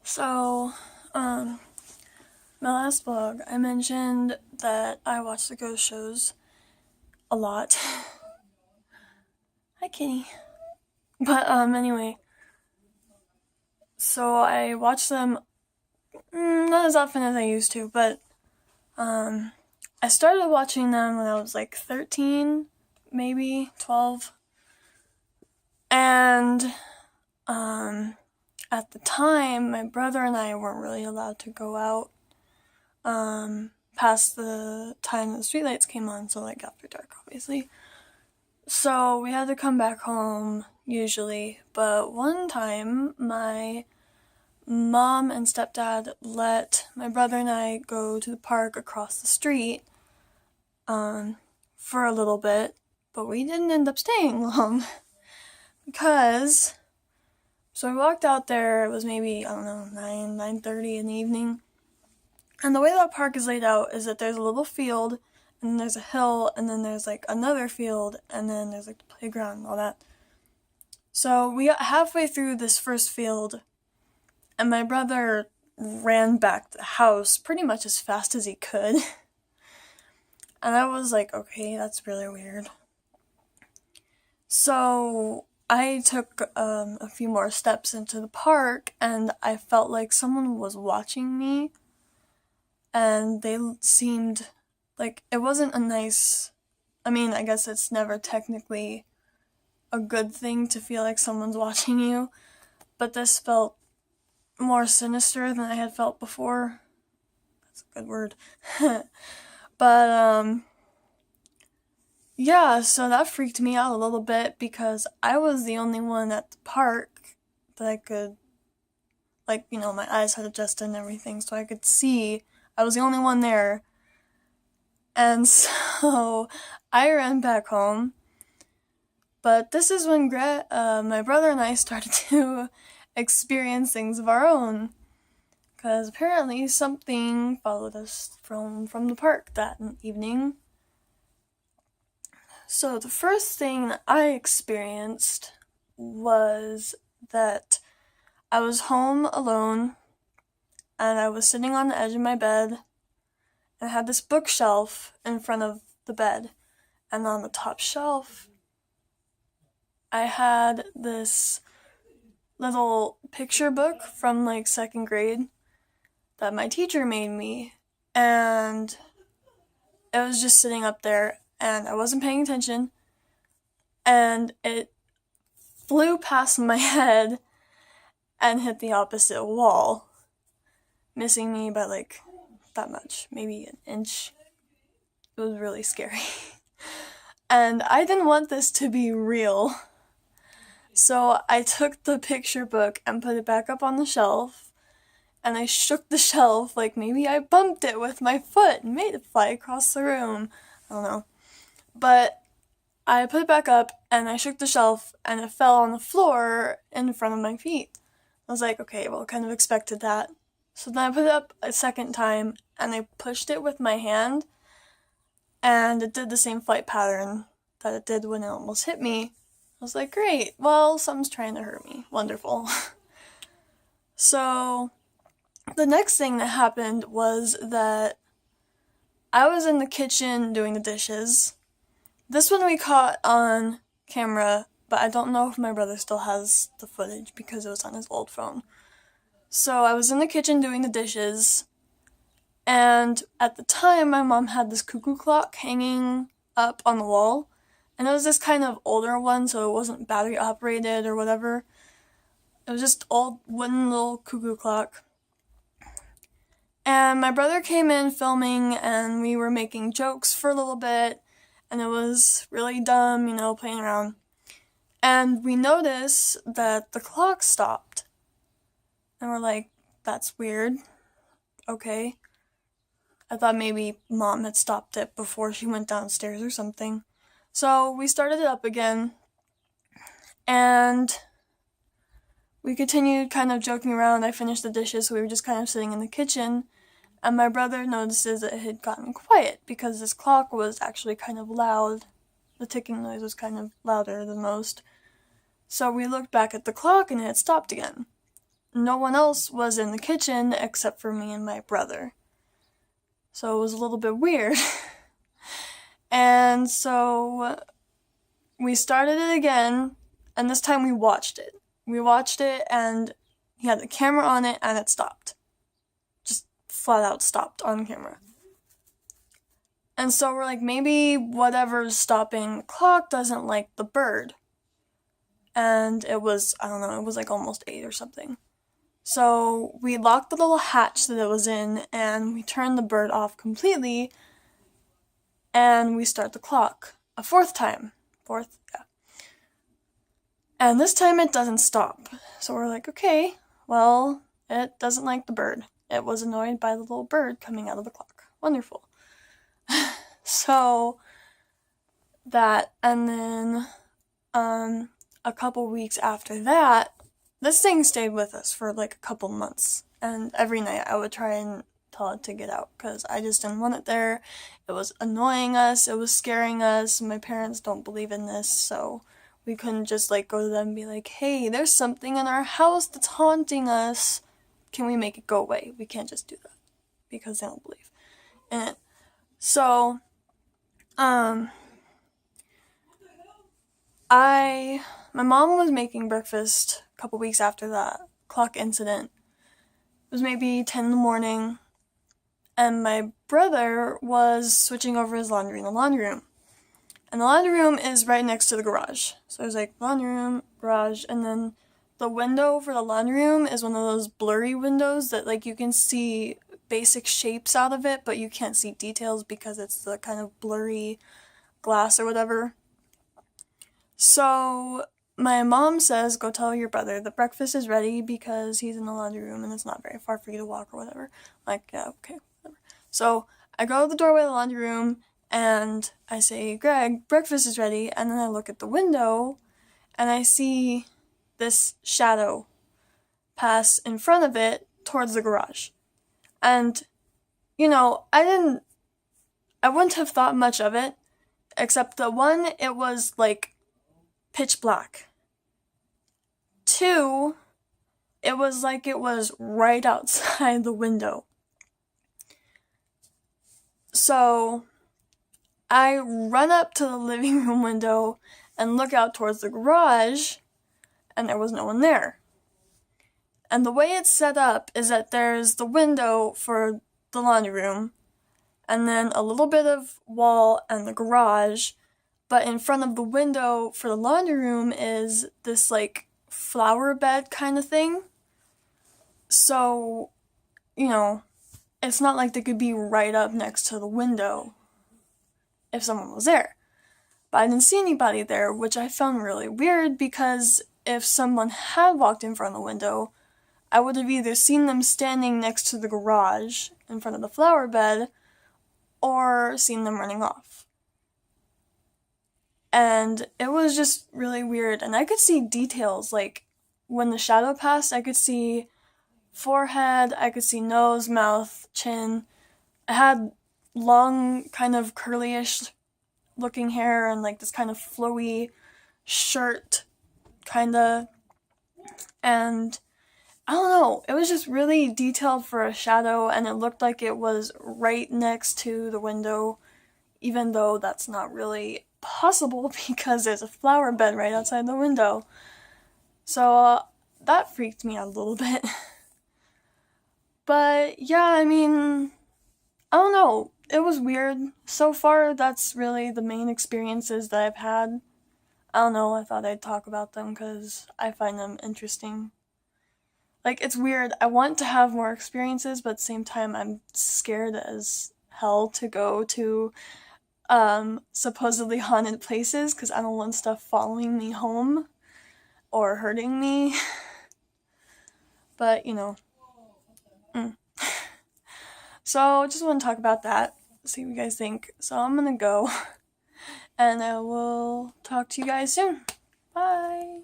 So, um, my last vlog, I mentioned that I watch the ghost shows a lot. Hi, kitty. But, anyway, so I watch them not as often as I used to, but, I started watching them when I was like 13, maybe 12. And, at the time, my brother and I weren't really allowed to go out, past the time the streetlights came on, so like after dark, obviously. So we had to come back home usually, but one time my mom and stepdad let my brother and I go to the park across the street for a little bit, but we didn't end up staying long because so we walked out there. It was maybe, I don't know, 9:30 in the evening. And the way that park is laid out is that there's a little field, and then there's a hill, and then there's like another field, and then there's like the playground and all that. So we got halfway through this first field, and my brother ran back to the house pretty much as fast as he could. And I was like, okay, that's really weird. So I took a few more steps into the park, and I felt like someone was watching me. And they seemed like it wasn't a nice. I mean, I guess it's never technically a good thing to feel like someone's watching you, but this felt more sinister than I had felt before. That's a good word. But, yeah, so that freaked me out a little bit because I was the only one at the park that I could, like, my eyes had adjusted and everything, so I could see. I was the only one there. And so I ran back home. But this is when my brother and I started to experience things of our own. Because apparently something followed us from the park that evening. So the first thing that I experienced was that I was home alone, and I was sitting on the edge of my bed, and I had this bookshelf in front of the bed, and on the top shelf I had this little picture book from like second grade that my teacher made me, and it was just sitting up there, and I wasn't paying attention, and it flew past my head and hit the opposite wall, missing me by like that much, maybe an inch. It was really scary. And I didn't want this to be real. So I took the picture book and put it back up on the shelf, and I shook the shelf like maybe I bumped it with my foot and made it fly across the room. I don't know. But I put it back up, and I shook the shelf, and it fell on the floor in front of my feet. I was like, okay, well, kind of expected that. So then I put it up a second time, and I pushed it with my hand, and it did the same flight pattern that it did when it almost hit me. I was like, great, well, something's trying to hurt me. Wonderful. So the next thing that happened was that I was in the kitchen doing the dishes. This one we caught on camera, but I don't know if my brother still has the footage because it was on his old phone. So I was in the kitchen doing the dishes, and at the time my mom had this cuckoo clock hanging up on the wall, and it was this kind of older one, so it wasn't battery operated or whatever. It was just old wooden little cuckoo clock. And my brother came in filming, and we were making jokes for a little bit, and it was really dumb, playing around. And we noticed that the clock stopped. And we're like, that's weird. Okay. I thought maybe Mom had stopped it before she went downstairs or something. So we started it up again, and we continued kind of joking around. I finished the dishes, so we were just kind of sitting in the kitchen, and my brother notices that it had gotten quiet because this clock was actually kind of loud. The ticking noise was kind of louder than most. So we looked back at the clock, and it had stopped again. no one else was in the kitchen except for me and my brother. So it was a little bit weird. And so we started it again, and this time we watched it. We watched it, and he had the camera on it, and it stopped. Just flat out stopped on camera. And so we're like, maybe whatever's stopping the clock doesn't like the bird. And it was, I don't know, it was like almost 8 or something. So we locked the little hatch that it was in, and we turned the bird off completely, and we start the clock a fourth time. Fourth, yeah. And this time it doesn't stop. So we're like, okay, well, it doesn't like the bird. It was annoyed by the little bird coming out of the clock. Wonderful. So that, and then a couple weeks after that, this thing stayed with us for like a couple months. And every night I would try and tell it to get out because I just didn't want it there. It was annoying us. It was scaring us. My parents don't believe in this, so we couldn't just like go to them and be like, hey, there's something in our house that's haunting us. Can we make it go away? We can't just do that because they don't believe in it. So, my mom was making breakfast a couple weeks after that clock incident. It was maybe 10 in the morning, and my brother was switching over his laundry in the laundry room. And the laundry room is right next to the garage. So there's like laundry room, garage, and then the window for the laundry room is one of those blurry windows that like you can see basic shapes out of it, but you can't see details because it's the kind of blurry glass or whatever. So my mom says, go tell your brother the breakfast is ready because he's in the laundry room and it's not very far for you to walk or whatever. Like, yeah, okay, whatever. So I go to the doorway of the laundry room and I say, Greg, breakfast is ready. And then I look at the window and I see this shadow pass in front of it towards the garage. And, you know, I wouldn't have thought much of it, except that one, it was like pitch black. 2, it was like it was right outside the window. So I run up to the living room window and look out towards the garage, and there was no one there. And the way it's set up is that there's the window for the laundry room, and then a little bit of wall and the garage, but in front of the window for the laundry room is this like flower bed kind of thing. So, you know, it's not like they could be right up next to the window if someone was there. But I didn't see anybody there, which I found really weird because if someone had walked in front of the window, I would have either seen them standing next to the garage in front of the flower bed or seen them running off. And it was just really weird. And I could see details, like when the shadow passed, I could see forehead, I could see nose, mouth, chin. I had long, kind of curly-ish looking hair and like this kind of flowy shirt, kinda. And I don't know, it was just really detailed for a shadow, and it looked like it was right next to the window, even though that's not really possible because there's a flower bed right outside the window. So that freaked me out a little bit. But yeah, I mean, I don't know, it was weird. So far, that's really the main experiences that I've had. I don't know, I thought I'd talk about them because I find them interesting. Like, it's weird. I want to have more experiences, but at the same time, I'm scared as hell to go to supposedly haunted places because I don't want stuff following me home or hurting me. But, you know. So, just want to talk about that, see what you guys think. So, I'm gonna go, and I will talk to you guys soon. Bye!